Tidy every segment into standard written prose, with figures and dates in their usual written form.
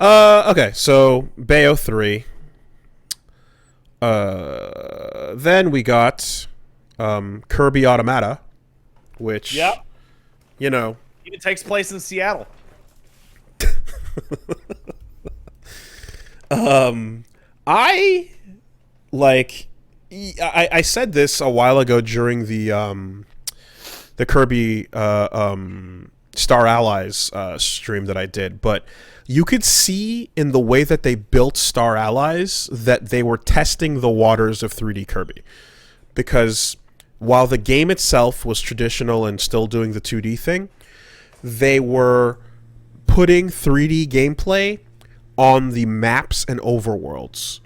Okay, so Bayo 3. Then we got Kirby Automata, which, Yep. you know, It takes place in Seattle. I like. I said this a while ago during the Kirby Star Allies stream that I did, but you could see in the way that they built Star Allies that they were testing the waters of 3D Kirby. Because while the game itself was traditional and still doing the 2D thing, they were putting 3D gameplay on the maps and overworlds.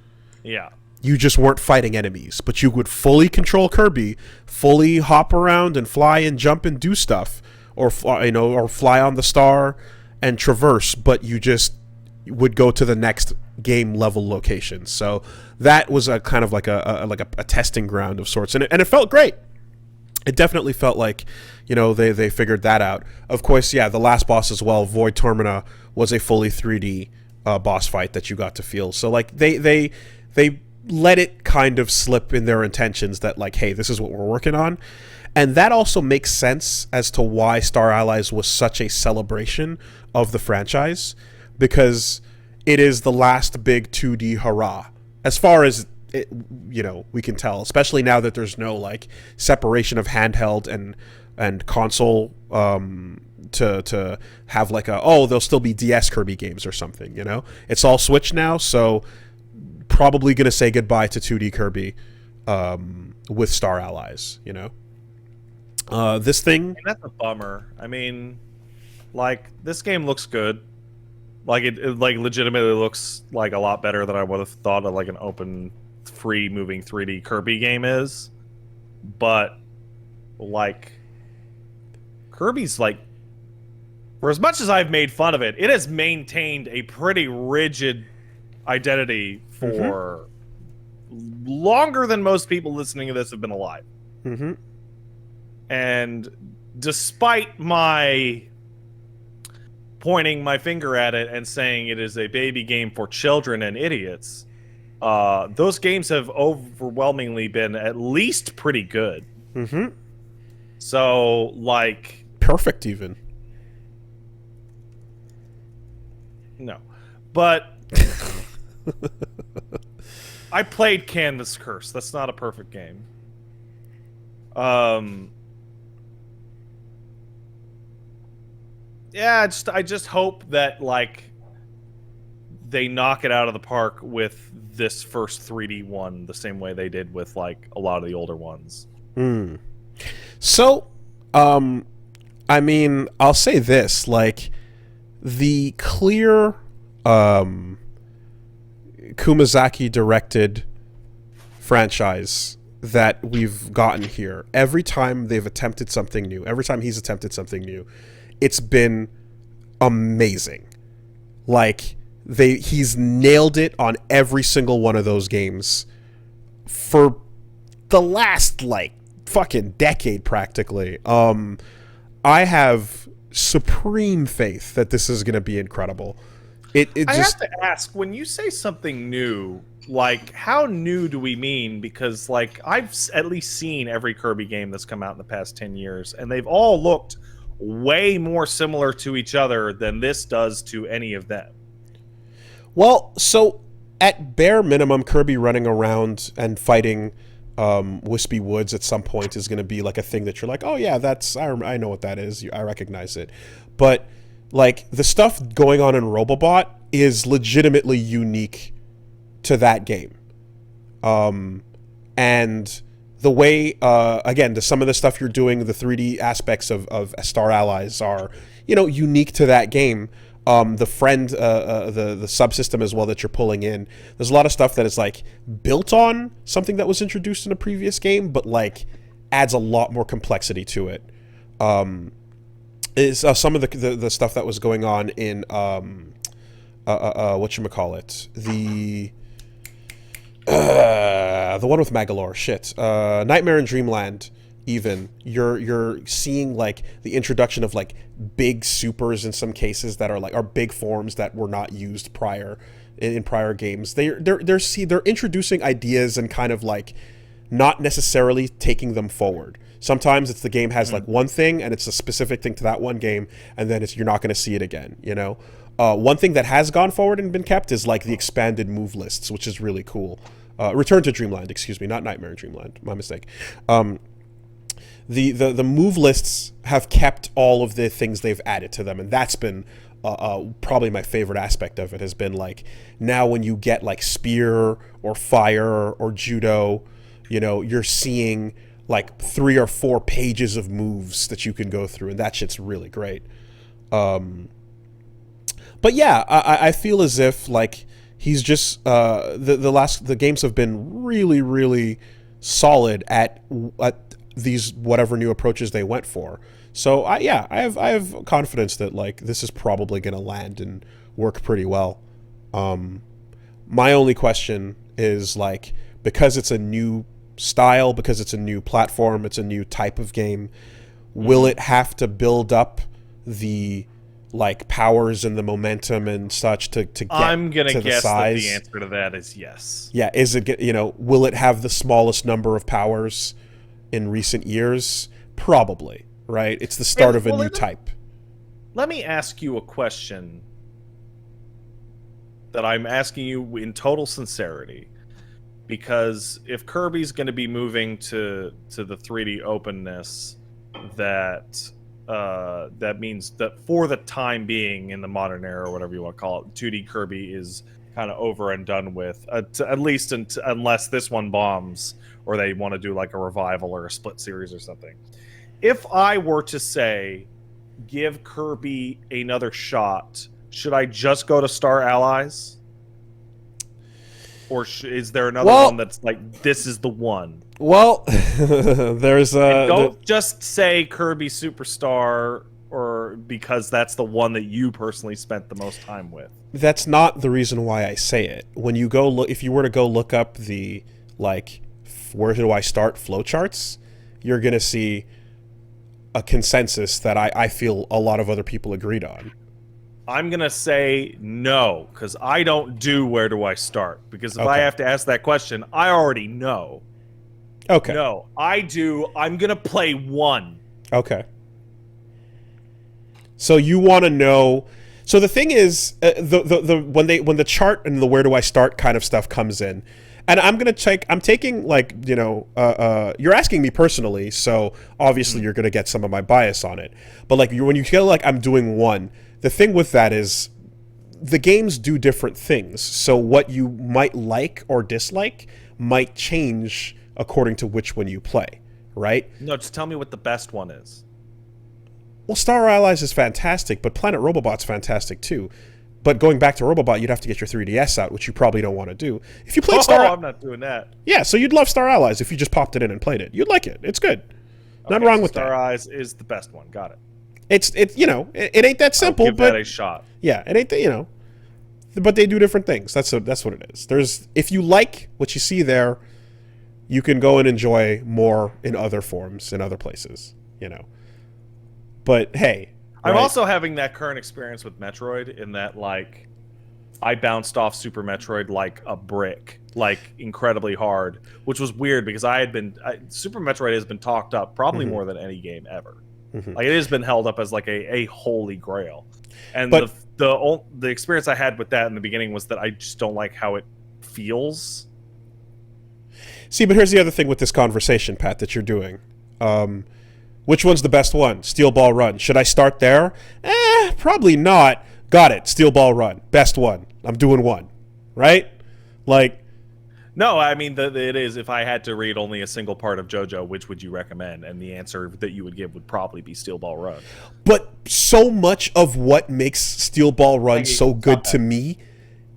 Yeah. You just weren't fighting enemies, but you would fully control Kirby, fully hop around and fly and jump and do stuff, or or fly on the star and traverse. But you just would go to the next game level location. So that was a kind of like a testing ground of sorts, and it felt great. It definitely felt like, they figured that out. Of course, yeah, the last boss as well, Void Termina, was a fully 3D boss fight that you got to feel. So like they let it kind of slip in their intentions that like, hey, this is what we're working on. And that also makes sense as to why Star Allies was such a celebration of the franchise, because it is the last big 2D hurrah as far as it, we can tell, especially now that there's no like separation of handheld and console, to have like there'll still be DS Kirby games or something. It's all Switch now, so probably gonna say goodbye to 2D Kirby with Star Allies. This thing. And that's a bummer. I mean, like, this game looks good. Like, it like legitimately looks like a lot better than I would have thought of like an open, free moving 3D Kirby game is. But like, Kirby's like, for as much as I've made fun of it, it has maintained a pretty rigid identity for longer than most people listening to this have been alive. Mm-hmm. And despite my pointing my finger at it and saying it is a baby game for children and idiots, those games have overwhelmingly been at least pretty good. Mm-hmm. So, like... perfect, even. No. But... I played Canvas Curse. That's not a perfect game. Yeah, I just hope that like they knock it out of the park with this first 3D one the same way they did with like a lot of the older ones. So, I mean, I'll say this, like the clear Kumazaki directed franchise that we've gotten here, every time they've attempted something new, every time he's attempted something new, it's been amazing. Like he's nailed it on every single one of those games for the last like fucking decade practically. I have supreme faith that this is going to be incredible. I have to ask, when you say something new, like, how new do we mean? Because, like, I've at least seen every Kirby game that's come out in the past 10 years, and they've all looked way more similar to each other than this does to any of them. Well, so, at bare minimum, Kirby running around and fighting Wispy Woods at some point is going to be, like, a thing that you're like, oh, yeah, I know what that is. I recognize it. But... like, the stuff going on in Robobot is legitimately unique to that game. And the way, again, some of the stuff you're doing, the 3D aspects of Star Allies are, unique to that game. The friend, the subsystem as well that you're pulling in. There's a lot of stuff that is, like, built on something that was introduced in a previous game, but, like, adds a lot more complexity to it. Is some of the stuff that was going on in whatchamacallit, the one with Magalore, Nightmare in Dreamland, even you're seeing like the introduction of like big supers in some cases that are big forms that were not used prior in prior games. They're introducing ideas and kind of like not necessarily taking them forward. Sometimes it's the game has like one thing and it's a specific thing to that one game, and then you're not going to see it again, you know. One thing that has gone forward and been kept is like the expanded move lists, which is really cool. Return to Dreamland, excuse me, not Nightmare in Dreamland, my mistake. The move lists have kept all of the things they've added to them, and that's been probably my favorite aspect of it. Has been like, now when you get like spear or fire or judo, you know, you're seeing like 3 or 4 pages of moves that you can go through, and that shit's really great. But yeah, I feel as if like he's just the games have been really, really solid at these whatever new approaches they went for. So I have confidence that like this is probably going to land and work pretty well. My only question is like, because it's a new style, because it's a new platform, it's a new type of game, will it have to build up the like powers and the momentum and such to get I'm gonna to the guess size? that the answer to that is yes. Yeah, is it, you know, will it have the smallest number of powers in recent years? Probably, right? It's the start of a new type. Let me ask you a question that I'm asking you in total sincerity, because if Kirby's going to be moving to the 3D openness, that that means that for the time being in the modern era, or whatever you want to call it, 2D Kirby is kind of over and done with, at least unless this one bombs or they want to do like a revival or a split series or something. If I were to say, give Kirby another shot, should I just go to Star Allies? Or is there another one that's like, this is the one? Well, there's don't just say Kirby Superstar, or because that's the one that you personally spent the most time with. That's not the reason why I say it. When you go look, if you were to go look up the like, where do I start flowcharts, you're gonna see a consensus that I feel a lot of other people agreed on. I'm going to say no, because I don't do where do I start. Because if I have to ask that question, I already know. Okay. No, I do. I'm going to play 1. Okay. So you want to know... So the thing is, when the chart and the where do I start kind of stuff comes in, and I'm taking like, you know, you're asking me personally, so obviously you're going to get some of my bias on it. But like when you feel like I'm doing 1, the thing with that is the games do different things. So what you might like or dislike might change according to which one you play, right? No, just tell me what the best one is. Well, Star Allies is fantastic, but Planet Robobot's fantastic too. But going back to Robobot, you'd have to get your 3DS out, which you probably don't want to do. If you played I'm not doing that. Yeah, so you'd love Star Allies if you just popped it in and played it. You'd like it. It's good. Nothing wrong with that. Star Allies is the best one. Got it. It's you know, it ain't that simple, give but that a shot. Yeah, it ain't, you know, but they do different things. That's what it is. If you like what you see there, you can go and enjoy more in other forms in other places, you know. But hey, I'm also having that current experience with Metroid in that, like, I bounced off Super Metroid like a brick, like incredibly hard, which was weird because Super Metroid has been talked up probably more than any game ever. Like, it has been held up as like a holy grail. And the experience I had with that in the beginning was that I just don't like how it feels. See, but here's the other thing with this conversation, Pat, that you're doing. Which one's the best one? Steel Ball Run. Should I start there? Probably not. Got it. Steel Ball Run. Best one. I'm doing 1. Right? Like... No, I mean, it is, if I had to read only a single part of JoJo, which would you recommend? And the answer that you would give would probably be Steel Ball Run. But so much of what makes Steel Ball Run so good to me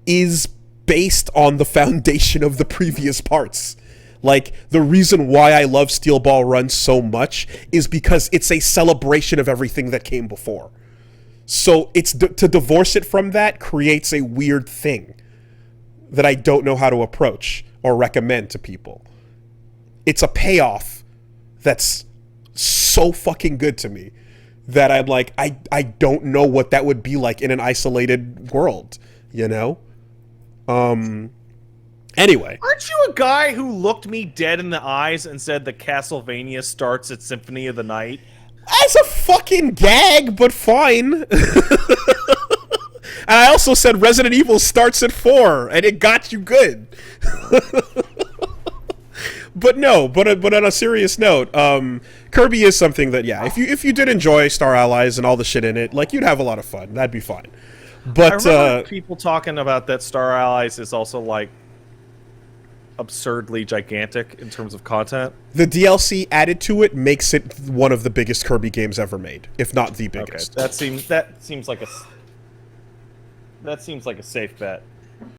is based on the foundation of the previous parts. Like, the reason why I love Steel Ball Run so much is because it's a celebration of everything that came before. So it's to divorce it from that creates a weird thing that I don't know how to approach or recommend to people. It's a payoff that's so fucking good to me that I'm like, I don't know what that would be like in an isolated world, you know? Anyway. Aren't you a guy who looked me dead in the eyes and said the Castlevania starts at Symphony of the Night? As a fucking gag, but fine. And I also said Resident Evil starts at 4, and it got you good. But no, but on a serious note, Kirby is something that, yeah, if you did enjoy Star Allies and all the shit in it, like, you'd have a lot of fun. That'd be fine. But I remember people talking about that Star Allies is also like absurdly gigantic in terms of content. The DLC added to it makes it one of the biggest Kirby games ever made, if not the biggest. Okay, that seems like a safe bet.